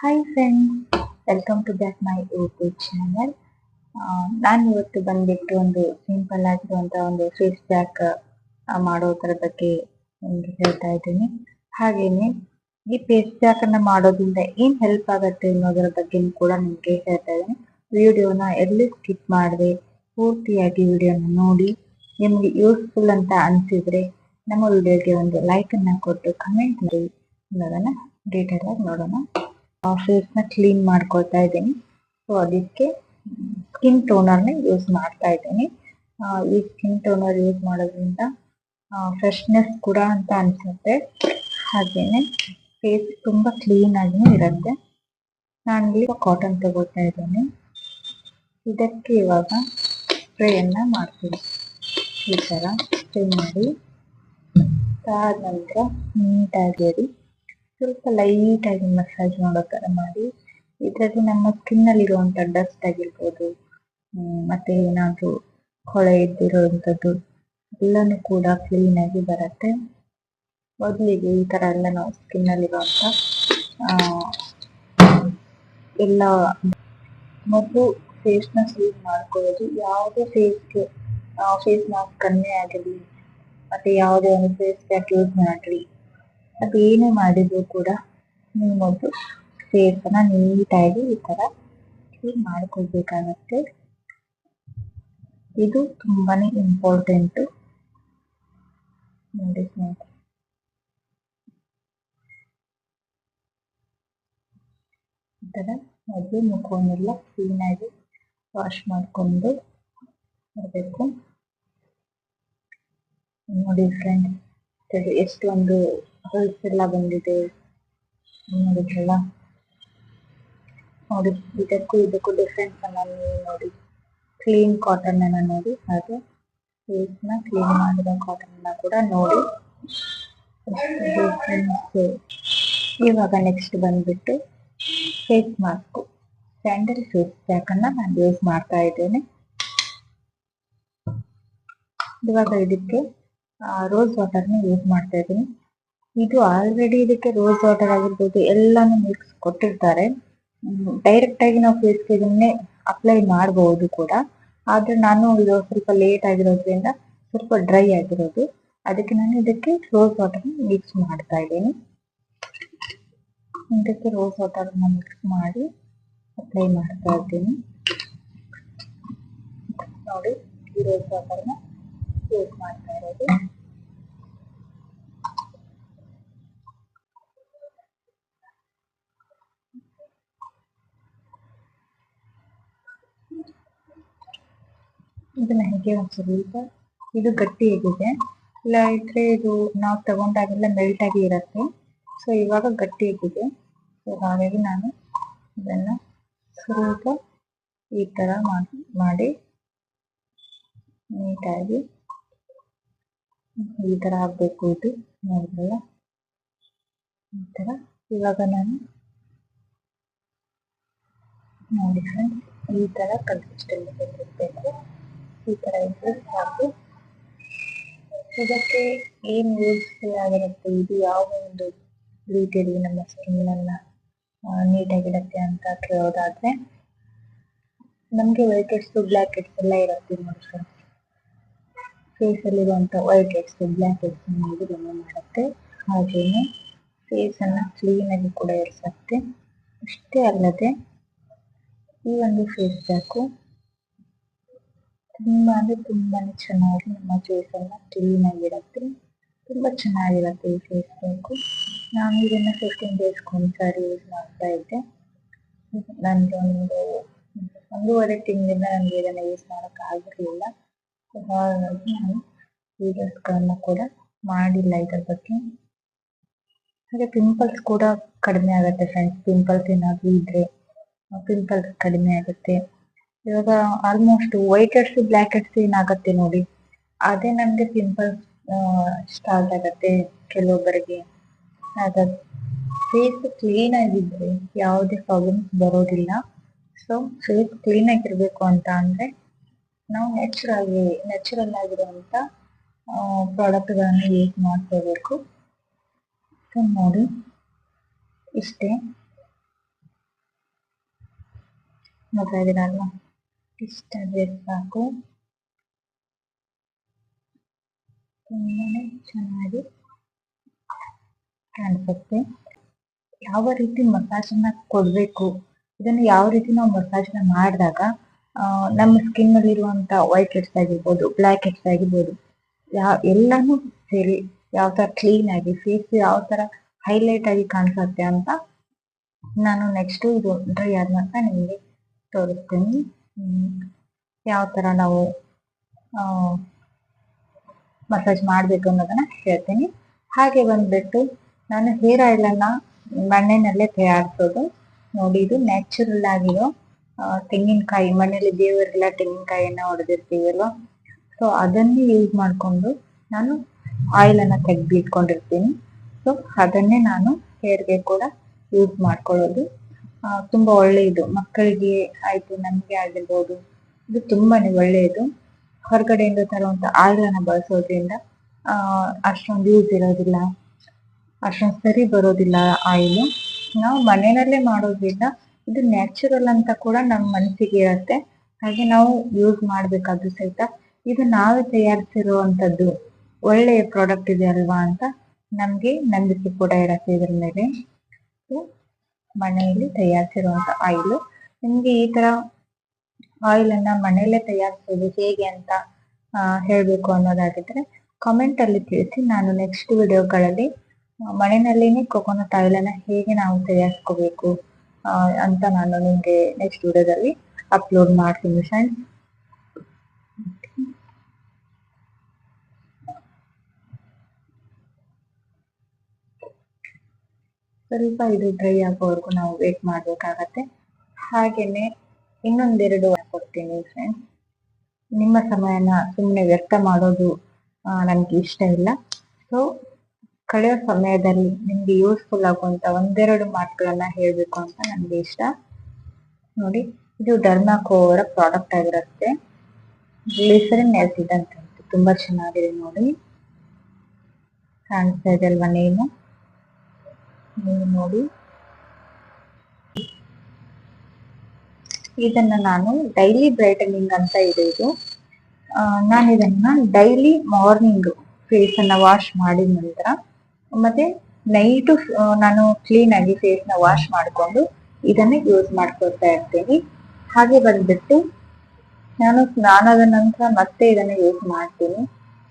Hi friends, welcome to back my YouTube channel. ನಾನು ಇವತ್ತು ಬಂದ್ಬಿಟ್ಟು ಒಂದು ಸಿಂಪಲ್ ಆಗಿರುವಂಥ ಒಂದು ಫೇಸ್ ಪ್ಯಾಕ್ ಮಾಡೋದ್ರ ಬಗ್ಗೆ ನಿಮಗೆ ಹೇಳ್ತಾ ಇದ್ದೀನಿ. ಹಾಗೇನೆ ಈ ಫೇಸ್ ಪ್ಯಾಕ್ ಅನ್ನ ಮಾಡೋದ್ರಿಂದ ಏನ್ ಹೆಲ್ಪ್ ಆಗುತ್ತೆ ಅನ್ನೋದರ ಬಗ್ಗೆ ಕೂಡ ನಿಮಗೆ ಹೇಳ್ತಾ ಇದ್ದೀನಿ. ವಿಡಿಯೋನ ಎಲ್ಲಿ ಸ್ಕಿಪ್ ಮಾಡದೆ ಪೂರ್ತಿಯಾಗಿ ವಿಡಿಯೋನ ನೋಡಿ. ನಿಮಗೆ ಯೂಸ್ಫುಲ್ ಅಂತ ಅನಿಸಿದ್ರೆ ನಮ್ಮ ವಿಡಿಯೋಗೆ ಒಂದು ಲೈಕ್ ಅನ್ನ ಕೊಟ್ಟು ಕಮೆಂಟ್ ಮಾಡಿ ಅನ್ನೋದನ್ನ ಡೀಟೇಲ್ ಆಗಿ ನೋಡೋಣ. ಫೇಸ್ ನ ಕ್ಲೀನ್ ಮಾಡ್ಕೊಳ್ತಾ ಇದ್ದೀನಿ. ಸೊ ಅದಕ್ಕೆ ಸ್ಕಿನ್ ಟೋನರ್ನ ಯೂಸ್ ಮಾಡ್ತಾ ಇದ್ದೀನಿ. ಈ ಸ್ಕಿನ್ ಟೋನರ್ ಯೂಸ್ ಮಾಡೋದ್ರಿಂದ ಫ್ರೆಶ್ನೆಸ್ ಕೂಡ ಅಂತ ಅನ್ಸುತ್ತೆ. ಹಾಗೇನೆ ಫೇಸ್ ತುಂಬಾ ಕ್ಲೀನ್ ಆಗಿ ಇರುತ್ತೆ. ನಾನು ಈಗ ಕಾಟನ್ ತಗೋತಾ ಇದ್ದೀನಿ. ಇದಕ್ಕೆ ಇವಾಗ ಸ್ಪ್ರೇಯನ್ನ ಮಾಡ್ತೀನಿ. ಈ ತರ ಸ್ಪ್ರೇ ಮಾಡಿ ಆದ ನಂತರ ನೀಟಾಗಿ ಸ್ವಲ್ಪ ಲೈಟ್ ಆಗಿ ಮಸಾಜ್ ಮಾಡೋ ತರ ಮಾಡಿ. ಇದರಲ್ಲಿ ನಮ್ಮ ಸ್ಕಿನ್ ಅಲ್ಲಿ ಇರುವಂತ ಡಸ್ಟ್ ಆಗಿರ್ಬೋದು, ಮತ್ತೆ ಏನಾದ್ರು ಕೊಳೆ ಇದ್ದಿರುವಂತದ್ದು ಎಲ್ಲಾನು ಕೂಡ ಕ್ಲೀನ್ ಆಗಿ ಬರುತ್ತೆ. ಮೊದಲಿಗೆ ಈ ತರ ಎಲ್ಲ ನಾವು ಸ್ಕಿನ್ ಅಲ್ಲಿರುವಂತ ಎಲ್ಲ ಮೊದಲು ಫೇಸ್ ನ ಕ್ಲೀನ್ ಮಾಡ್ಕೊಳ್ಳೋದು. ಯಾವುದೇ ಫೇಸ್ ಮಾಸ್ಕ್ ಕಮ್ಮಿ ಆಗಿರ್ಲಿ ಮತ್ತೆ ಯಾವುದೇ ಒಂದು ಫೇಸ್ ಪ್ಯಾಕ್ ಯೂಸ್ ಮಾಡ್ರಿ, ಅದೇನೇ ಮಾಡಿದ್ರು ಕೂಡ ನೀವು ಮೊದಲು ಫೇಸ್ ಅನ್ನ ನೀಟಾಗಿ ಈ ತರ ಕ್ಲೀನ್ ಮಾಡ್ಕೊಳ್ಬೇಕಾಗತ್ತೆ. ಇದು ತುಂಬಾನೇ ಇಂಪಾರ್ಟೆಂಟ್ ನೋಡಿ ಸ್ನೇಹಿತರೆ. ಈ ತರ ಮೊದಲು ಮುಖವನ್ನೆಲ್ಲ ಕ್ಲೀನ್ ಆಗಿ ವಾಶ್ ಮಾಡ್ಕೊಂಡು ಬರಬೇಕು. ನೋಡಿ ಫ್ರೆಂಡ್ಸ್, ಎಷ್ಟೊಂದು ಹೊಲ್ಸ್ ಎಲ್ಲ ಬಂದಿದೆ ನೋಡಿದ್ರಲ್ಲ. ನೋಡಿ, ಇದಕ್ಕೂ ಡಿಫ್ರೆನ್ಸ್ ಅನ್ನ ನೀವು ನೋಡಿ. ಕ್ಲೀನ್ ಕಾಟನ್ ಅನ್ನ ನೋಡಿ, ಹಾಗೆ ಫೇಸ್ ನ ಕ್ಲೀನ್ ಮಾಡಿರೋ ಕಾಟನ್ ಅನ್ನ ಕೂಡ ನೋಡಿ. ಇವಾಗ ನೆಕ್ಸ್ಟ್ ಬಂದ್ಬಿಟ್ಟು face mask, sandal face pack ಅನ್ನ ನಾನು ಯೂಸ್ ಮಾಡ್ತಾ ಇದ್ದೇನೆ. ಇವಾಗ ಇದಕ್ಕೆ ರೋಸ್ ವಾಟರ್ನ ಯೂಸ್ ಮಾಡ್ತಾ ಇದ್ದೀನಿ. ಇದು ಆಲ್ರೆಡಿ ಇದಕ್ಕೆ ರೋಸ್ ವಾಟರ್ ಆಗಿರ್ಬೋದು ಎಲ್ಲಾನು ಮಿಕ್ಸ್ ಕೊಟ್ಟಿರ್ತಾರೆ. ಡೈರೆಕ್ಟ್ ಆಗಿ ನಾವು ಫೇಸ್ಗೆ ಇದನ್ನೇ ಅಪ್ಲೈ ಮಾಡಬಹುದು ಕೂಡ. ಆದ್ರೆ ನಾನು ಇದು ಸ್ವಲ್ಪ ಲೇಟ್ ಆಗಿರೋದ್ರಿಂದ ಸ್ವಲ್ಪ ಡ್ರೈ ಆಗಿರೋದು, ಅದಕ್ಕೆ ನಾನು ಇದಕ್ಕೆ ರೋಸ್ ವಾಟರ್ ಮಿಕ್ಸ್ ಮಾಡ್ತಾ ಇದ್ದೀನಿ. ಇದಕ್ಕೆ ರೋಸ್ ವಾಟರ್ ಮಿಕ್ಸ್ ಮಾಡಿ ಅಪ್ಲೈ ಮಾಡ್ತಾ ಇದ್ದೀನಿ. ನೋಡಿ, ಈ ರೋಸ್ ವಾಟರ್ನ ಯೂಸ್ ಮಾಡ್ತಾ ಇರೋದು. ಇದನ್ನ ಹೇಗೆ ಒಂದು ಸ್ವಲ್ಪ, ಇದು ಗಟ್ಟಿಯಾಗಿದೆ, ಇಲ್ಲ ಇದ್ರೆ ಇದು ನಾವು ತಗೊಂಡಾಗೆಲ್ಲ ಮೆಲ್ಟ್ ಆಗಿ ಇರುತ್ತೆ. ಸೊ ಇವಾಗ ಗಟ್ಟಿಯಾಗಿದೆ. ಸೊ ಹಾಗಾಗಿ ನಾನು ಇದನ್ನ ಸ್ವಲ್ಪ ಈ ತರ ಮಾಡಿ ನೀಟಾಗಿ ಈ ತರ ಆಗ್ಬೇಕು. ಇದು ನೋಡಿದ್ರಲ್ಲ, ಈ ತರ. ಇವಾಗ ನಾನು ನೋಡಿ ಫ್ರೆಂಡ್ಸ್, ಈ ತರ ಕನ್ಸಿಸ್ಟೆನ್ಸಿ ಇರಬೇಕು. ಈ ತರ ಇದ್ರೆ ಸಾಕು. ಇದಕ್ಕೆ ಏನ್ ಯೂಸ್ಫುಲ್ ಆಗಿರುತ್ತೆ, ಇದು ಯಾವ ಒಂದು ರೀತಿಯಲ್ಲಿ ನಮ್ಮ ಸ್ಕಿನ್ ಅನ್ನ ನೀಟಾಗಿರುತ್ತೆ ಅಂತ ಕೇಳೋದಾದ್ರೆ, ನಮ್ಗೆ ವೈಟ್ ಹೆಡ್ಸ್ ಬ್ಲ್ಯಾಕ್ ಹೆಡ್ಸ್ ಎಲ್ಲ ಇರುತ್ತೆ ನೋಡಿ ಫ್ರೆಂಡ್ಸ್. ಫೇಸ್ ಅಲ್ಲಿರುವಂತ ವೈಟ್ ಹೆಡ್ಸ್ ಬ್ಲ್ಯಾಕ್ ಹೆಡ್ಸ್ ಇದು ರಿಮೂವ್ ಮಾಡುತ್ತೆ. ಹಾಗೇನೆ ಫೇಸ್ ಅನ್ನ ಕ್ಲೀನ್ ಆಗಿ ಕೂಡ ಇರಿಸುತ್ತೆ. ಅಷ್ಟೇ ಅಲ್ಲದೆ ಈ ಒಂದು ಫೇಸ್ ಪ್ಯಾಕು ತುಂಬಾನೇ ಚೆನ್ನಾಗಿ ನಮ್ಮ ಫೇಸ್ ಅನ್ನ ಕ್ಲೀನ್ ಆಗಿರುತ್ತೆ. ತುಂಬಾ ಚೆನ್ನಾಗಿರುತ್ತೆ ಈ ಫೇಸ್ ಪ್ಯಾಕು. ನಾನು ಇದನ್ನ 15 days ಒಂದ್ಸಾರಿ ಯೂಸ್ ಮಾಡ್ತಾ ಇದ್ದೆ. ನನ್ಗೆ ಒಂದೂವರೆ ತಿಂಗಳಿಂದ ನನಗೆ ಇದನ್ನ ಯೂಸ್ ಮಾಡಕ್ ಆಗಿರ್ಲಿಲ್ಲ. ಹಾಗಾಗಿ ನಾನು ವಿಡಿಯೋಸ್ಗಳನ್ನ ಕೂಡ ಮಾಡಿಲ್ಲ ಇದ್ರ ಬಗ್ಗೆ. ಹಾಗೆ ಪಿಂಪಲ್ಸ್ ಕೂಡ ಕಡಿಮೆ ಆಗುತ್ತೆ ಫ್ರೆಂಡ್ಸ್. ಪಿಂಪಲ್ಸ್ ಏನಾದ್ರು ಇದ್ರೆ ಪಿಂಪಲ್ಸ್ ಕಡಿಮೆ ಆಗುತ್ತೆ. ಇವಾಗ almost white heads black heads ಏನಾಗುತ್ತೆ ನೋಡಿ, ಅದೇ ನಮ್ಗೆ ಪಿಂಪಲ್ಸ್ ಸ್ಟಾರ್ಟ್ ಆಗತ್ತೆ ಕೆಲವೊಬ್ಬರಿಗೆ. ಹಾಗಾಗಿ ಫೇಸ್ ಕ್ಲೀನ್ ಆಗಿದ್ರೆ ಯಾವುದೇ ಪ್ರಾಬ್ಲಮ್ಸ್ ಬರೋದಿಲ್ಲ. ಸೊ ಫೇಸ್ ಕ್ಲೀನ್ ಆಗಿರ್ಬೇಕು ಅಂತ ಅಂದ್ರೆ ನಾವು ನ್ಯಾಚುರಲ್ ಆಗಿರುವಂತ ಪ್ರಾಡಕ್ಟ್ಗಳನ್ನ ಯೂಸ್ ಮಾಡ್ಕೋಬೇಕು. ನೋಡಿ ಇಷ್ಟೇ. ನೋಡ್ತಾ ಇದ್ದೀರಲ್ವಾ, ಇಷ್ಟಾದ್ರೆ ಸಾಕು. ತುಂಬಾನೇ ಚೆನ್ನಾಗಿ ಕಾಣಿಸುತ್ತೆ. ಯಾವ ರೀತಿ ಮಸಾಜನ್ನ ಕೊಡ್ಬೇಕು, ಇದನ್ನ ಯಾವ ರೀತಿ ನಾವು ಮಸಾಜ್ನ ಮಾಡಿದಾಗ ನಮ್ಮ ಸ್ಕಿನ್ ಅಲ್ಲಿ ಇರುವಂತ ವೈಟ್ ಹೆಡ್ಸ್ ಆಗಿರ್ಬೋದು, ಬ್ಲ್ಯಾಕ್ ಹೆಡ್ಸ್ ಆಗಿರ್ಬೋದು, ಎಲ್ಲಾನು ಸೇರಿ ಯಾವ ತರ ಕ್ಲೀನ್ ಆಗಿ ಫೇಸ್ ಯಾವ ತರ ಹೈಲೈಟ್ ಆಗಿ ಕಾಣಿಸುತ್ತೆ ಅಂತ ನಾನು ನೆಕ್ಸ್ಟ್ ಇದು ಡ್ರೈ ಆದ ನಂತರ ನಿಮಗೆ ತೋರಿಸ್ತೀನಿ. ಯಾವ ತರ ನಾವು ಮಸಾಜ್ ಮಾಡ್ಬೇಕು ಅನ್ನೋದನ್ನ ಹೇಳ್ತೀನಿ. ಹಾಗೆ ಬಂದ್ಬಿಟ್ಟು ನಾನು ಹೇರ್ ಆಯಿಲ್ ಅನ್ನ ಮಣ್ಣಿನಲ್ಲೇ ತಯಾರಿಸೋದು. ನೋಡಿ, ಇದು ನ್ಯಾಚುರಲ್ ಆಗಿರೋ ತೆಂಗಿನಕಾಯಿ, ಮನೇಲಿ ದೇವರೆಲ್ಲ ತೆಂಗಿನಕಾಯಿಯನ್ನ ಹೊಡೆದಿರ್ತೀವಲ್ವ, ಸೊ ಅದನ್ನೇ ಯೂಸ್ ಮಾಡಿಕೊಂಡು ನಾನು ಆಯಿಲ್ ಅನ್ನ ತೆಗೆದಿಟ್ಕೊಂಡಿರ್ತೀನಿ. ಸೊ ಅದನ್ನೇ ನಾನು ಹೇರ್ಗೆ ಕೂಡ ಯೂಸ್ ಮಾಡ್ಕೊಳ್ಳೋದು. ತುಂಬಾ ಒಳ್ಳೆಯದು, ಮಕ್ಕಳಿಗೆ ಆಯ್ತು, ನಮ್ಗೆ ಆಗಿರ್ಬೋದು, ಇದು ತುಂಬಾನೇ ಒಳ್ಳೆಯದು. ಹೊರಗಡೆಯಿಂದ ತರುವಂತ ಆಯಿಲ್ ಅನ್ನ ಬಳಸೋದ್ರಿಂದ ಅಷ್ಟೊಂದು ಯೂಸ್ ಇರೋದಿಲ್ಲ, ಅಷ್ಟೊಂದು ಸರಿ ಬರೋದಿಲ್ಲ ಆಯಿಲ್. ನಾವು ಮನೆಯಲ್ಲೇ ಮಾಡೋದ್ರಿಂದ ಇದು ನ್ಯಾಚುರಲ್ ಅಂತ ಕೂಡ ನಮ್ಮ ಮನಸ್ಸಿಗೆ ಇರುತ್ತೆ. ಹಾಗೆ ನಾವು ಯೂಸ್ ಮಾಡ್ಬೇಕಾದ್ರೂ ಸಹಿತ ಇದು ನಾವೇ ತಯಾರಿಸಿರುವಂತದ್ದು ಒಳ್ಳೆಯ ಪ್ರಾಡಕ್ಟ್ ಇದೆ ಅಲ್ವಾ ಅಂತ ನಮ್ಗೆ ನಂಬಿಕೆ ಕೂಡ ಇರತ್ತೆ ಇದ್ರ ಮೇಲೆ. ಮನೆಯಲ್ಲಿ ತಯಾರಿಸಿರುವಂತ ಆಯಿಲ್. ನಿಮ್ಗೆ ಈ ತರ ಆಯಿಲ್ ಅನ್ನ ಮನೆಯಲ್ಲೇ ತಯಾರಿಸೋದು ಹೇಗೆ ಅಂತ ಹೇಳ್ಬೇಕು ಅನ್ನೋದಾಗಿದ್ರೆ ಕಾಮೆಂಟ್ ಅಲ್ಲಿ ತಿಳಿಸಿ. ನಾನು ನೆಕ್ಸ್ಟ್ ವಿಡಿಯೋಗಳಲ್ಲಿ ಮನೆಯಲ್ಲಿನೇ ಕೊಕೊನಟ್ ಆಯಿಲ್ ಅನ್ನ ಹೇಗೆ ನಾವು ತಯಾರಿಸ್ಕೋಬೇಕು ಅಂತ ನಾನು ನಿಮ್ಗೆ ನೆಕ್ಸ್ಟ್ ವಿಡಿಯೋದಲ್ಲಿ ಅಪ್ಲೋಡ್ ಮಾಡ್ತೀನಿ ಫ್ರೆಂಡ್ಸ್. ಸ್ವಲ್ಪ ಇದು ಡ್ರೈ ಆಗೋವರೆಗೂ ನಾವು ವೇಟ್ ಮಾಡ್ಬೇಕಾಗತ್ತೆ. ಹಾಗೇನೆ ಇನ್ನೊಂದೆರಡು ಕೊಡ್ತೀನಿ ಫ್ರೆಂಡ್ಸ್. ನಿಮ್ಮ ಸಮಯನ ಸುಮ್ಮನೆ ವ್ಯರ್ಥ ಮಾಡೋದು ನನಗೆ ಇಷ್ಟ ಇಲ್ಲ. ಸೊ ಕಳೆಯೋ ಸಮಯದಲ್ಲಿ ನಿಮ್ಗೆ ಯೂಸ್ಫುಲ್ ಆಗುವಂತ ಒಂದೆರಡು ಮಾತುಗಳನ್ನ ಹೇಳ್ಬೇಕು ಅಂತ ನನಗೆ ಇಷ್ಟ. ನೋಡಿ, ಇದು ಡರ್ಮಾಕೋ ಅವರ ಪ್ರಾಡಕ್ಟ್ ಆಗಿರುತ್ತೆ, ಗ್ಲಿಸರಿನ್ ಆಸಿಡ್ ಅಂತ. ತುಂಬಾ ಚೆನ್ನಾಗಿದೆ ನೋಡಿ, ಕಾಣಿಸ್ತಾ ಇದೆ ಅಲ್ವಾ ನೀವು ನೋಡಿ. ಇದನ್ನ ನಾನು ಡೈಲಿ ಬ್ರೈಟನಿಂಗ್ ಅಂತ ಇದೆ ಇದು. ನಾನು ಇದನ್ನ ಡೈಲಿ ಮಾರ್ನಿಂಗ್ ಫೇಸ್ ಅನ್ನ ವಾಶ್ ಮಾಡಿದ ನಂತರ ಮತ್ತೆ ನೈಟು ನಾನು ಕ್ಲೀನ್ ಆಗಿ ಫೇಸ್ ನ ವಾಶ್ ಮಾಡಿಕೊಂಡು ಇದನ್ನ ಯೂಸ್ ಮಾಡ್ಕೊಳ್ತಾ ಇರ್ತೀನಿ. ಹಾಗೆ ಬಂದ್ಬಿಟ್ಟು ನಾನು ಸ್ನಾನದ ನಂತರ ಮತ್ತೆ ಇದನ್ನ ಯೂಸ್ ಮಾಡ್ತೀನಿ.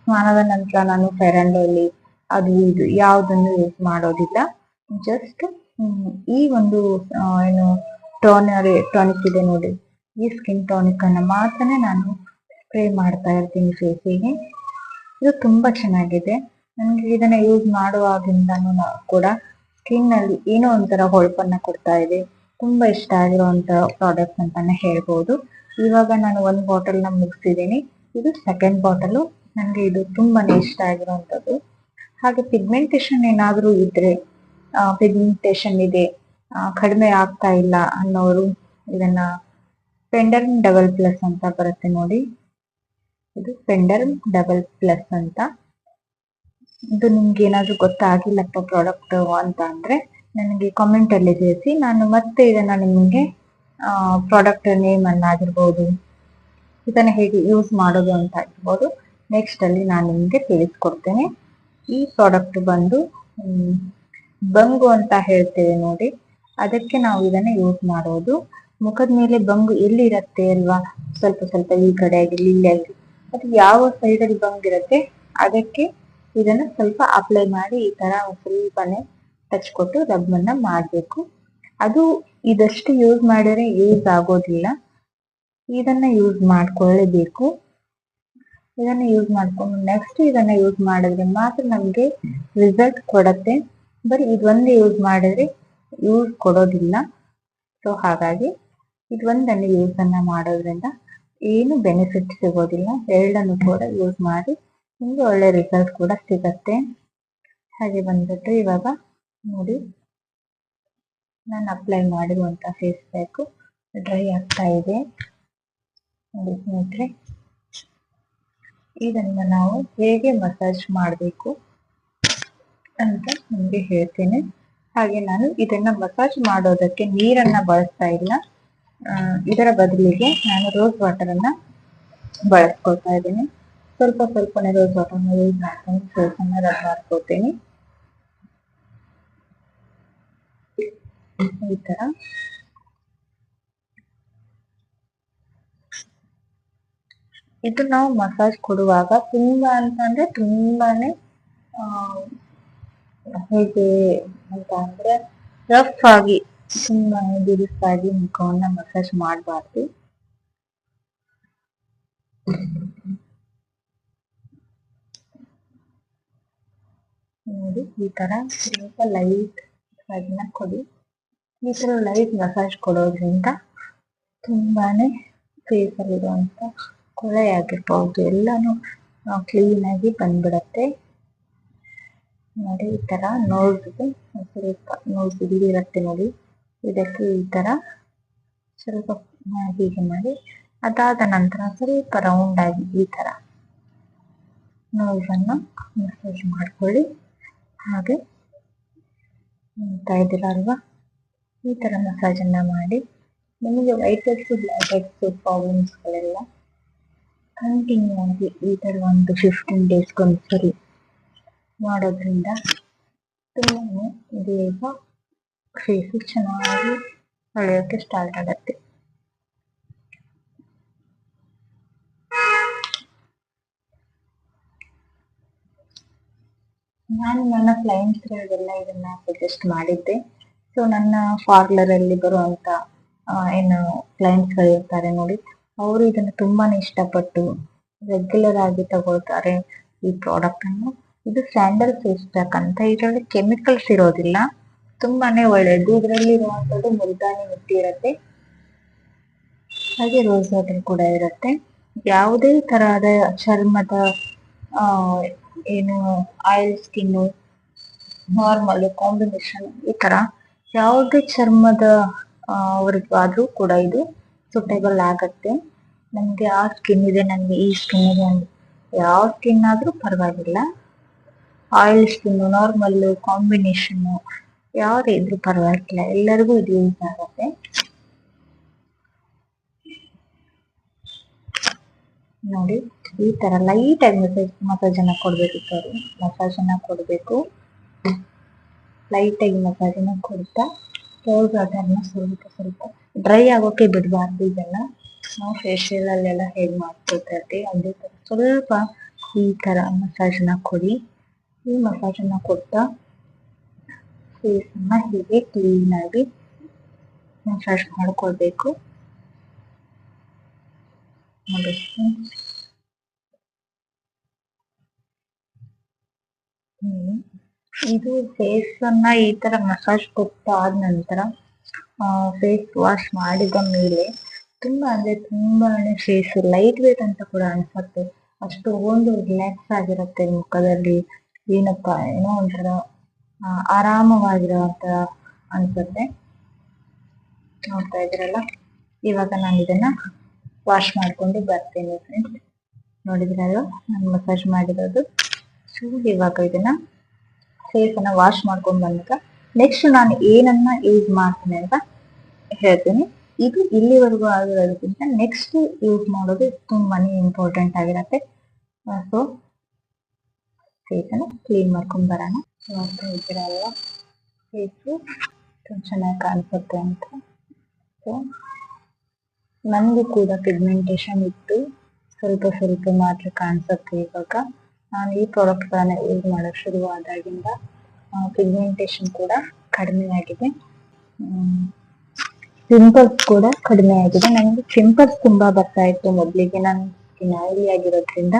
ಸ್ನಾನದ ನಂತರ ನಾನು ಫೇರ್ ಅಂಡ್ ಲವ್ಲಿ ಅದು ಇದು ಯಾವುದನ್ನು ಯೂಸ್ ಮಾಡೋದಿಲ್ಲ. ಜಸ್ಟ್ ಈ ಒಂದು ಏನು ಟಾನಿಕ್ ಇದೆ ನೋಡಿ, ಈ ಸ್ಕಿನ್ ಟಾನಿಕ್ ಅನ್ನ ಮಾತ್ರ ನಾನು ಸ್ಪ್ರೇ ಮಾಡ್ತಾ ಇರ್ತೀನಿ ಫೇಸಿಗೆ. ಇದು ತುಂಬಾ ಚೆನ್ನಾಗಿದೆ. ನನಗೆ ಇದನ್ನ ಯೂಸ್ ಮಾಡುವಾಗಿಂದನೂ ಕೂಡ ಸ್ಕಿನ್ ಅಲ್ಲಿ ಏನೋ ಒಂಥರ ಹೊಳಪನ್ನ ಕೊಡ್ತಾ ಇದೆ. ತುಂಬಾ ಇಷ್ಟ ಆಗಿರುವಂತ ಪ್ರಾಡಕ್ಟ್ ಅಂತಾನೆ ಹೇಳ್ಬೋದು. ಇವಾಗ ನಾನು ಒಂದು ಬಾಟಲ್ ನ ಮುಗಿಸಿದ್ದೀನಿ, ಇದು ಸೆಕೆಂಡ್ ಬಾಟಲ್. ನನಗೆ ಇದು ತುಂಬಾನೇ ಇಷ್ಟ ಆಗಿರುವಂತದ್ದು. ಹಾಗೆ ಪಿಗ್ಮೆಂಟೇಶನ್ ಏನಾದ್ರೂ ಇದ್ರೆ, ಪಿಗ್ಮೆಂಟೇಶನ್ ಇದೆ ಕಡಿಮೆ ಆಗ್ತಾ ಇಲ್ಲ ಅನ್ನೋರು ಇದನ್ನ ಪೆಂಡರ್ಮ್ ಡಬಲ್ ಪ್ಲಸ್ ಅಂತ ಬರುತ್ತೆ ನೋಡಿ, ಇದು ಪೆಂಡರ್ಮ್ ಡಬಲ್ ಪ್ಲಸ್ ಅಂತ. ಇದು ನಿಮ್ಗೆ ಏನಾದ್ರೂ ಗೊತ್ತಾಗಿಲ್ಲಪ್ಪ ಪ್ರಾಡಕ್ಟ್ ಅಂತ ಅಂದ್ರೆ ನನಗೆ ಕಾಮೆಂಟ್ ಅಲ್ಲಿ ತಿಳಿಸಿ. ನಾನು ಮತ್ತೆ ಇದನ್ನ ನಿಮ್ಗೆ ಪ್ರಾಡಕ್ಟ್ ನೇಮ್ ಅನ್ನಾಗಿರ್ಬೋದು, ಇದನ್ನ ಹೇಗೆ ಯೂಸ್ ಮಾಡೋದು ಅಂತ ಆಗಿರ್ಬೋದು ನೆಕ್ಸ್ಟ್ ಅಲ್ಲಿ ನಾನು ನಿಮ್ಗೆ ತಿಳಿಸ್ಕೊಡ್ತೇನೆ. ಈ ಪ್ರಾಡಕ್ಟ್ ಬಂದು ಬಂಗು ಅಂತ ಹೇಳ್ತೇವೆ ನೋಡಿ, ಅದಕ್ಕೆ ನಾವು ಇದನ್ನ ಯೂಸ್ ಮಾಡೋದು. ಮುಖದ ಮೇಲೆ ಬಂಗು ಎಲ್ಲಿ ಇರುತ್ತೆ ಅಲ್ವಾ, ಸ್ವಲ್ಪ ಸ್ವಲ್ಪ ಈ ಕಡೆ ಆಗಿರ್ಲಿ ಇಲ್ಲಿ ಆಗಲಿ, ಅದು ಯಾವ ಸೈಡ್ ಅಲ್ಲಿ ಬಂಗಿರುತ್ತೆ ಅದಕ್ಕೆ ಇದನ್ನ ಸ್ವಲ್ಪ ಅಪ್ಲೈ ಮಾಡಿ ಈ ತರ ಸ್ವಲ್ಪನೇ ಟಚ್ ಕೊಟ್ಟು ರಬ್ ಅನ್ನ ಮಾಡ್ಬೇಕು. ಅದು ಇದಷ್ಟು ಯೂಸ್ ಮಾಡಿದ್ರೆ ಯೂಸ್ ಆಗೋದಿಲ್ಲ, ಇದನ್ನ ಯೂಸ್ ಮಾಡ್ಕೊಳ್ಳೇಬೇಕು. ಇದನ್ನ ಯೂಸ್ ಮಾಡ್ಕೊಂಡು ನೆಕ್ಸ್ಟ್ ಇದನ್ನ ಯೂಸ್ ಮಾಡಿದ್ರೆ ಮಾತ್ರ ನಮ್ಗೆ ರಿಸಲ್ಟ್ ಕೊಡತ್ತೆ. ಬರೀ ಇದೊಂದೇ ಯೂಸ್ ಮಾಡಿದ್ರೆ ಯೂಸ್ ಕೊಡೋದಿಲ್ಲ. ಸೊ ಹಾಗಾಗಿ ಇದೊಂದನ್ನು ಯೂಸ್ ಅನ್ನ ಮಾಡೋದ್ರಿಂದ ಏನು ಬೆನಿಫಿಟ್ ಸಿಗೋದಿಲ್ಲ. ಎರಡನ್ನು ಕೂಡ ಯೂಸ್ ಮಾಡಿ ನಿಮ್ಗೆ ಒಳ್ಳೆ ರಿಸಲ್ಟ್ ಕೂಡ ಸಿಗತ್ತೆ. ಹಾಗೆ ಬಂದ್ಬಿಟ್ಟು ಇವಾಗ ನೋಡಿ, ನಾನು ಅಪ್ಲೈ ಮಾಡಿರುವಂತ ಫೇಸ್ ಪ್ಯಾಕ್ ಡ್ರೈ ಆಗ್ತಾ ಇದೆ ನೋಡಿ ಸ್ನೇಹಿತರೆ. ಇದನ್ನ ನಾವು ಹೇಗೆ ಮಸಾಜ್ ಮಾಡಬೇಕು ಅಂತ ನಿಮ್ಗೆ ಹೇಳ್ತೇನೆ. ಹಾಗೆ ನಾನು ಇದನ್ನ ಮಸಾಜ್ ಮಾಡೋದಕ್ಕೆ ನೀರನ್ನ ಬಳಸ್ತಾ ಇಲ್ಲ, ಇದರ ಬದಲಿಗೆ ನಾನು ರೋಸ್ ವಾಟರ್ ಅನ್ನ ಬಳಸ್ಕೊಳ್ತಾ ಇದ್ದೀನಿ. ಸ್ವಲ್ಪ ಸ್ವಲ್ಪನೇ ರೋಸ್ ವಾಟರ್ ಯೂಸ್ ಮಾಡ್ಕೊಂಡು ಫೇಸ್ ಅನ್ನ ರಬ್ ಮಾಡ್ಕೊತೀನಿ ಈ ತರ. ಇದು ನಾವು ಮಸಾಜ್ ಕೊಡುವಾಗ ತುಂಬಾ ಅಂತಂದ್ರೆ ತುಂಬಾನೇ ಹೇಗೆ ಅಂತ ಅಂದ್ರೆ ರಫ್ ಆಗಿ ತುಂಬಾನೇ ಬಿರುಸಾಗಿ ಮುಖವನ್ನ ಮಸಾಜ್ ಮಾಡಬಾರ್ದು. ನೋಡಿ ಈ ತರ ಸ್ವಲ್ಪ ಲೈಟ್ ಮಸಾಜ್ನ ಕೊಡಿ. ಈ ತರ ಲೈಟ್ ಮಸಾಜ್ ಕೊಡೋದ್ರಿಂದ ತುಂಬಾನೇ ಫೇಸ್ ಅಲ್ಲಿರುವಂತ ಕೊಳೆ ಆಗಿರ್ಬಹುದು ಎಲ್ಲಾನು ಕ್ಲೀನ್ ಆಗಿ ಬಂದ್ಬಿಡತ್ತೆ. ನೋಡಿ ಈ ತರ ನೋಸ್ಗೆ ಸ್ವಲ್ಪ ನೋಸ್ ಇರುತ್ತೆ ನೋಡಿ, ಇದಕ್ಕೆ ಈ ತರ ಸ್ವಲ್ಪ ಹೀಗೆ ಮಾಡಿ ಅದಾದ ನಂತರ ಸ್ವಲ್ಪ ರೌಂಡ್ ಆಗಿ ಈ ತರ ನೋಸ್ ಅನ್ನು ಮಸಾಜ್ ಮಾಡ್ಕೊಳ್ಳಿ. ಹಾಗೆ ನೋಡ್ತಾ ಇದ್ದೀರಾ ಅಲ್ವಾ, ಈ ತರ ಮಸಾಜ್ ಅನ್ನ ಮಾಡಿ ನಿಮಗೆ ವೈಟ್ ಹೆಡ್ಸ್ ಬ್ಲ್ಯಾಕ್ ಹೆಡ್ಸ್ ಪ್ರಾಬ್ಲಮ್ಸ್ಗಳೆಲ್ಲ ಕಂಟಿನ್ಯೂ ಆಗಿ ಈ ತರ ಒಂದು 15 ಡೇಸ್ಗೊಂದ್ಸರಿ ಮಾಡೋದ್ರಿಂದ ತುಂಬಾ ಬೇಗ ಫೇಸ್ ಚೆನ್ನಾಗಿ ಹೊಳೆಯೋಕೆ ಸ್ಟಾರ್ಟ್ ಆಗತ್ತೆ. ನಾನು ನನ್ನ ಕ್ಲೈಂಟ್ಸ್ಗಳಿಗೆಲ್ಲ ಇದನ್ನ ಸಜೆಸ್ಟ್ ಮಾಡಿದ್ದೆ. ಸೊ ನನ್ನ ಪಾರ್ಲರ್ ಅಲ್ಲಿ ಬರುವಂತ ಏನು ಕ್ಲೈಂಟ್ಸ್ಗಳು ಇರ್ತಾರೆ ನೋಡಿ, ಅವರು ಇದನ್ನ ತುಂಬಾನೇ ಇಷ್ಟಪಟ್ಟು ರೆಗ್ಯುಲರ್ ಆಗಿ ತಗೊಳ್ತಾರೆ ಈ ಪ್ರಾಡಕ್ಟ್ ಅನ್ನು. ಇದು ಸ್ಯಾಂಡಲ್ ಫೇಸ್ ಪ್ಯಾಕ್ ಅಂತ, ಇದರಲ್ಲಿ ಕೆಮಿಕಲ್ಸ್ ಇರೋದಿಲ್ಲ, ತುಂಬಾನೇ ಒಳ್ಳೆಯದು. ಇದರಲ್ಲಿ ಇರುವಂತದ್ದು ಮುಲ್ತಾನಿ ಮಿಟ್ಟಿ ಇರುತ್ತೆ, ಹಾಗೆ ರೋಸ್ ವಾಟರ್ ಕೂಡ ಇರುತ್ತೆ. ಯಾವುದೇ ತರಹದ ಚರ್ಮದ ಏನು ಆಯಿಲ್ ಸ್ಕಿನ್ ನಾರ್ಮಲ್ ಕಾಂಬಿನೇಷನ್ ಈ ತರ ಯಾವುದೇ ಚರ್ಮದ ಅವ್ರಿಗಾದ್ರೂ ಕೂಡ ಇದು ಸೂಟೇಬಲ್ ಆಗತ್ತೆ. ನಮ್ಗೆ ಆ ಸ್ಕಿನ್ ಇದೆ, ನಮ್ಗೆ ಈ ಸ್ಕಿನ್ ಇದೆ, ಯಾವ ಸ್ಕಿನ್ ಆದ್ರೂ ಪರವಾಗಿಲ್ಲ. ಆಯಿಲ್ ಸ್ಕಿನ್ ನಾರ್ಮಲ್ ಕಾಂಬಿನೇಷನ್ ಯಾವ್ದು ಇದ್ರೂ ಪರವಾಗಿಲ್ಲ, ಎಲ್ಲರಿಗೂ ಇದು ಯೂಸ್ ಆಗತ್ತೆ. ನೋಡಿ ಈ ತರ ಲೈಟ್ ಆಗಿ ಮಸಾಜ್ ಅನ್ನ ಕೊಡ್ಬೇಕು. ಸಾರಿ ಮಸಾಜ್ ಅನ್ನ ಕೊಡ್ಬೇಕು. ಲೈಟ್ ಆಗಿ ಮಸಾಜ್ ಅನ್ನ ಕೊಡ್ತಾ ರೋಸ್ ವಾಟರ್ನ ಸ್ವಲ್ಪ ಸ್ವಲ್ಪ ಡ್ರೈ ಆಗೋಕೆ ಬಿಡಬಾರ್ದು. ಇದನ್ನ ನಾವು ಫೇಶಿಯಲ್ ಅಲ್ಲೆಲ್ಲ ಹೇಗೆ ಮಾಡ್ಕೊಳ್ತಾ ಇರ್ತೀವಿ ಅದೇ ತರ ಸ್ವಲ್ಪ ಈ ತರ ಮಸಾಜ್ ನ ಕೊಡಿ. ಈ ಮಸಾಜ್ ಅನ್ನ ಕೊಡ್ತಾ ಫೇಸ್ ಅನ್ನ ಹೀಗೆ ಕ್ಲೀನ್ ಆಗಿ ಮಸಾಜ್ ಮಾಡ್ಕೊಳ್ಬೇಕು. ಇದು ಫೇಸ್ ಅನ್ನ ಈ ತರ ಮಸಾಜ್ ಕೊಟ್ಟಾದ ನಂತರ ಫೇಸ್ ವಾಶ್ ಮಾಡಿದ ಮೇಲೆ ತುಂಬಾ ಅಂದ್ರೆ ತುಂಬಾನೇ ಫೇಸ್ ಲೈಟ್ ವೇಟ್ ಅಂತ ಕೂಡ ಅನ್ಸುತ್ತೆ. ಅಷ್ಟು ಒಂದು ರಿಲ್ಯಾಕ್ಸ್ ಆಗಿರುತ್ತೆ ಮುಖದಲ್ಲಿ, ಏನಪ್ಪಾ ಏನೋ ಒಂಥರ ಆರಾಮವಾಗಿರುವಂತ ಅನ್ಸುತ್ತೆ. ನೋಡ್ತಾ ಇದ್ರಲ್ಲ, ಇವಾಗ ನಾನು ಇದನ್ನ ವಾಶ್ ಮಾಡ್ಕೊಂಡು ಬರ್ತೇನೆ ಫ್ರೆಂಡ್ಸ್. ನೋಡಿದ್ರಲ್ಲ ನಾನು ಮಸಾಜ್ ಮಾಡಿರೋದು. ಸೊ ಇವಾಗ ಇದನ್ನ ಫೇಸ್ ಅನ್ನ ವಾಶ್ ಮಾಡ್ಕೊಂಡು ಬಂದಾಗ ನೆಕ್ಸ್ಟ್ ನಾನು ಏನನ್ನ ಯೂಸ್ ಮಾಡ್ತೀನಿ ಅಂತ ಹೇಳ್ತೀನಿ. ಇದು ಇಲ್ಲಿವರೆಗೂ ಆಗಿರೋದಕ್ಕಿಂತ ನೆಕ್ಸ್ಟ್ ಯೂಸ್ ಮಾಡೋದು ತುಂಬಾನೇ ಇಂಪಾರ್ಟೆಂಟ್ ಆಗಿರತ್ತೆ. ಸೊ ಫೇಸ್ ಅನ್ನ ಕ್ಲೀನ್ ಮಾಡ್ಕೊಂಡ್ ಬರೋಣ. ನೋಡ್ತಾ ಇದ್ದೀರಲ್ವ ಫೇಸು ಚೆನ್ನಾಗಿ ಕಾಣಿಸುತ್ತೆ ಅಂತ. ಸೊ ನನಗೂ ಕೂಡ ಪಿಗ್ಮೆಂಟೇಶನ್ ಇತ್ತು, ಸ್ವಲ್ಪ ಸ್ವಲ್ಪ ಮಾತ್ರ ಕಾಣಿಸುತ್ತೆ. ಇವಾಗ ನಾನು ಈ ಪ್ರಾಡಕ್ಟ್ಗಳನ್ನ ಯೂಸ್ ಮಾಡೋಕ್ಕೆ ಶುರುವಾದಾಗಿಂದ ಪಿಗ್ಮೆಂಟೇಶನ್ ಕೂಡ ಕಡಿಮೆ ಆಗಿದೆ, ಪಿಂಪಲ್ಸ್ ಕೂಡ ಕಡಿಮೆ ಆಗಿದೆ. ನನಗೆ ಪಿಂಪಲ್ಸ್ ತುಂಬಾ ಬರ್ತಾ ಇತ್ತು ಮೊದಲಿಗೆ. ನನ್ನ ಸ್ಕಿನ್ ಆಯಿಲಿ ಆಗಿರೋದ್ರಿಂದ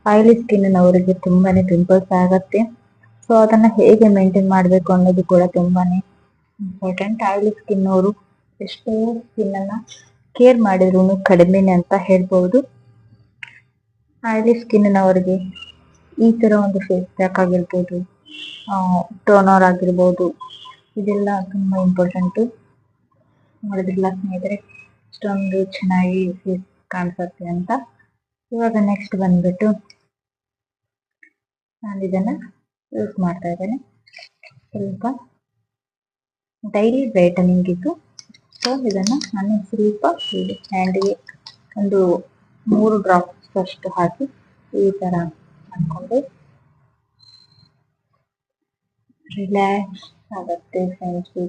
ಆಯಿಲಿ ಸ್ಕಿನ್ ಅವರಿಗೆ ತುಂಬಾನೇ ಪಿಂಪಲ್ಸ್ ಆಗತ್ತೆ. ಸೊ ಅದನ್ನ ಹೇಗೆ ಮೇಂಟೈನ್ ಮಾಡಬೇಕು ಅನ್ನೋದು ಕೂಡ ತುಂಬಾನೇ ಇಂಪಾರ್ಟೆಂಟ್. ಆಯಿಲಿ ಸ್ಕಿನ್ ಅವರು ಎಷ್ಟೋ ಸ್ಕಿನ್ ಅನ್ನ ಕೇರ್ ಮಾಡಿದ್ರು ಕಡಿಮೆನೆ ಅಂತ ಹೇಳ್ಬಹುದು. ಆಯಿಲಿ ಸ್ಕಿನ್ ಅವರಿಗೆ ಈ ತರ ಒಂದು ಫೇಸ್ ಪ್ಯಾಕ್ ಆಗಿರ್ಬೋದು, ಟೋನರ್ ಆಗಿರ್ಬೋದು, ಇದೆಲ್ಲ ತುಂಬಾ ಇಂಪಾರ್ಟೆಂಟ್. ನೋಡಿದ್ರಲ್ಲ ಸ್ನೇಹಿತರೆ ಇಷ್ಟೊಂದು ಚೆನ್ನಾಗಿ ಫೇಸ್ ಕಾಣಿಸುತ್ತೆ ಅಂತ. ಇವಾಗ ನೆಕ್ಸ್ಟ್ ಬಂದ್ಬಿಟ್ಟು ನಾನು ಇದನ್ನ ಯೂಸ್ ಮಾಡ್ತಾ ಇದ್ದೇನೆ. ಸ್ವಲ್ಪ ಡೈಲಿ ಬ್ರೈಟನಿಂಗ್ ಇದು ಸೊ ಇದನ್ನ ನಾನು ಸ್ವಲ್ಪ ಹೀಗೆ ಹ್ಯಾಂಡ್ಗೆ ಒಂದು 3 ಡ್ರಾಪ್ಸ್ ಅಷ್ಟು ಹಾಕಿ ಈ ತರ ಹಾಕೊಂಡು ರಿಲ್ಯಾಕ್ಸ್ ಆಗುತ್ತೆ ಫ್ರೆಂಡ್ಸ್.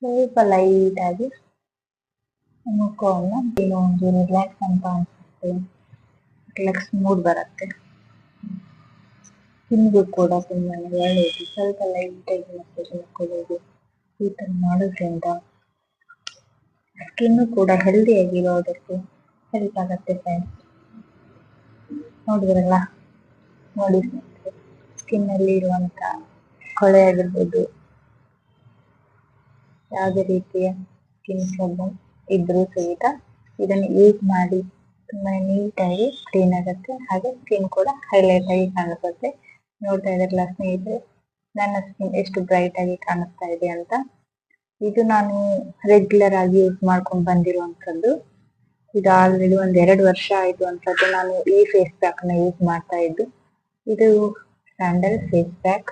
ಸ್ವಲ್ಪ ಲೈಟ್ ಆಗಿ ಮುಖವನ್ನು ಏನೋ ಒಂದು ರಿಲ್ಯಾಕ್ಸ್ ಅಂತ ಅನ್ಸುತ್ತೆ, ರಿಲ್ಯಾಕ್ಸ್ ಮೂಡ್ ಬರುತ್ತೆ. ಸ್ಕಿನ್ಗೂ ಕೂಡ ತುಂಬಾ ಒಳ್ಳೆಯದು. ಸ್ವಲ್ಪ ಲೈಟ್ ಆಗಿ ಮಸಾಜ್ ಮಾಡ್ಕೊಳ್ಳೋದು ಈ ತರ ಮಾಡೋದ್ರಿಂದ ಸ್ಕಿನ್ ಕೂಡ ಹೆಲ್ದಿ ಆಗಿರೋದಕ್ಕೆ ಹೆಲ್ಪ್ ಆಗುತ್ತೆ ಫ್ರೆಂಡ್ಸ್. ನೋಡಿದ್ರಲ್ಲ, ನೋಡಿ ಸ್ಕಿನ್ ಅಲ್ಲಿ ಇರುವಂತ ಕೊಳೆ ಆಗಿರ್ಬೋದು, ಯಾವುದೇ ರೀತಿಯ ಸ್ಕಿನ್ ಪ್ರಾಬ್ಲಮ್ ಇದ್ರೂ ಸಹಿತ ಇದನ್ನು ಯೂಸ್ ಮಾಡಿ ತುಂಬಾ ನೀಟಾಗಿ ಕ್ಲೀನ್ ಆಗುತ್ತೆ, ಹಾಗೆ ಸ್ಕಿನ್ ಕೂಡ ಹೈಲೈಟ್ ಆಗಿ ಕಾಣಿಸುತ್ತೆ. ನೋಡ್ತಾ ಇದ್ರಲ್ಲ ಸ್ನೇಹಿತರೆ, ನನ್ನ ಸ್ಕಿನ್ ಎಷ್ಟು ಬ್ರೈಟ್ ಆಗಿ ಕಾಣಿಸ್ತಾ ಇದೆ ಅಂತ. ಇದು ನಾನು ರೆಗ್ಯುಲರ್ ಆಗಿ ಯೂಸ್ ಮಾಡ್ಕೊಂಡು ಬಂದಿರುವಂತದ್ದು. ಇದು ಆಲ್ರೆಡಿ 1-2 ವರ್ಷ ಆಯ್ತು ಅನ್ಸತ್ತೆ ನಾನು ಈ ಫೇಸ್ ಪ್ಯಾಕ್ ನ ಯೂಸ್ ಮಾಡ್ತಾ ಇದ್ದು. ಇದು ಸ್ಯಾಂಡಲ್ ಫೇಸ್ ಪ್ಯಾಕ್.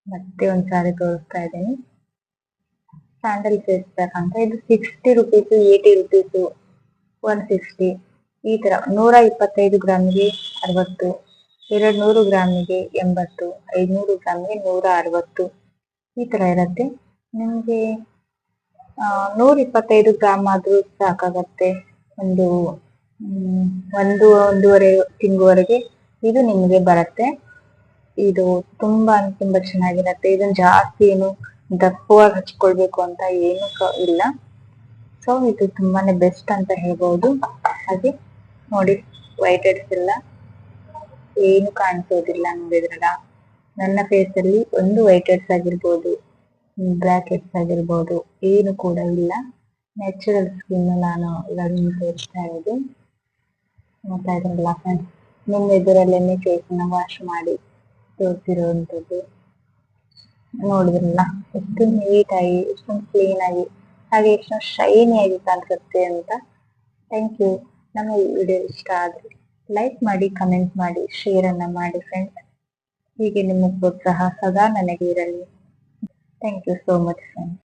ಮತ್ತೆ ಒಂದ್ಸಾರಿ ತೋರಿಸ್ತಾ ಇದ್ದೀನಿ. ಸ್ಯಾಂಡಲ್ ಫೇಸ್ ಪ್ಯಾಕ್ ಅಂತ ಇದು 60 ರುಪೀಸ್, 80 ರುಪೀಸ್, 160 ಈ ತರ. 125 ಗ್ರಾಮಿಗೆ 60, 200 ಗ್ರಾಮಿಗೆ 80, 500 ಗ್ರಾಮಿಗೆ 160 ಈ ತರ ಇರುತ್ತೆ. ನಿಮ್ಗೆ 125 ಗ್ರಾಮ್ ಆದ್ರೂ ಸಾಕಾಗತ್ತೆ. ಒಂದು 1-1.5 ತಿಂಗಳವರೆಗೆ ಇದು ನಿಮ್ಗೆ ಬರುತ್ತೆ. ಇದು ತುಂಬಾ ಚೆನ್ನಾಗಿರತ್ತೆ. ಇದನ್ನ ಜಾಸ್ತಿ ಏನು ದಪ್ಪವಾಗಿ ಹಚ್ಕೊಳ್ಬೇಕು ಅಂತ ಏನು ಇಲ್ಲ. ಸೊ ಇದು ತುಂಬಾನೇ ಬೆಸ್ಟ್ ಅಂತ ಹೇಳ್ಬಹುದು. ಹಾಗೆ ನೋಡಿ, ವೈಟ್ ಹೆಡ್ಸ್ ಎಲ್ಲ ಏನು ಕಾಣಿಸೋದಿಲ್ಲ. ನೋಡಿದ್ರಲ್ಲ, ನನ್ನ ಫೇಸ್ ಅಲ್ಲಿ ಒಂದು ವೈಟ್ ಹೆಡ್ಸ್ ಆಗಿರ್ಬೋದು, ಬ್ಲ್ಯಾಕ್ ಹೆಡ್ಸ್ ಆಗಿರ್ಬೋದು ಏನು ಕೂಡ ಇಲ್ಲ. ನ್ಯಾಚುರಲ್ ಸ್ಕಿನ್ ನಾನು ಇವಾಗ ನಿಮ್ಗೆ ತೋರಿಸ್ತಾ ಇರೋದು. ನೋಡ್ತಾ ಇದ್ರಲ್ಲ ಫ್ರೆಂಡ್ಸ್, ನಿಮ್ಮ ಎದುರಲ್ಲೇನೆ ಫೇಸ್ನ ವಾಶ್ ಮಾಡಿ ತೋರಿಸಿರುವಂಥದ್ದು. ನೋಡಿದ್ರಲ್ಲ ಎಷ್ಟು ನೀಟಾಗಿ, ಎಷ್ಟೊಂದು ಕ್ಲೀನ್ ಆಗಿ, ಹಾಗೆ ಎಷ್ಟೊಂದು ಶೈನಿ ಆಗಿ ಕಾಣಿಸುತ್ತೆ ಅಂತ. Thank you. ನಮ್ಮ ವಿಡಿಯೋ ಇಷ್ಟ ಆದರೆ ಲೈಕ್ ಮಾಡಿ, ಕಮೆಂಟ್ ಮಾಡಿ, ಶೇರ್ ಅನ್ನ ಮಾಡಿ ಫ್ರೆಂಡ್ಸ್. ಹೀಗೆ ನಿಮ್ಮ ಪ್ರೋತ್ಸಾಹ ಸದಾ ನನಗೆ ಇರಲಿ. Thank you so much friends.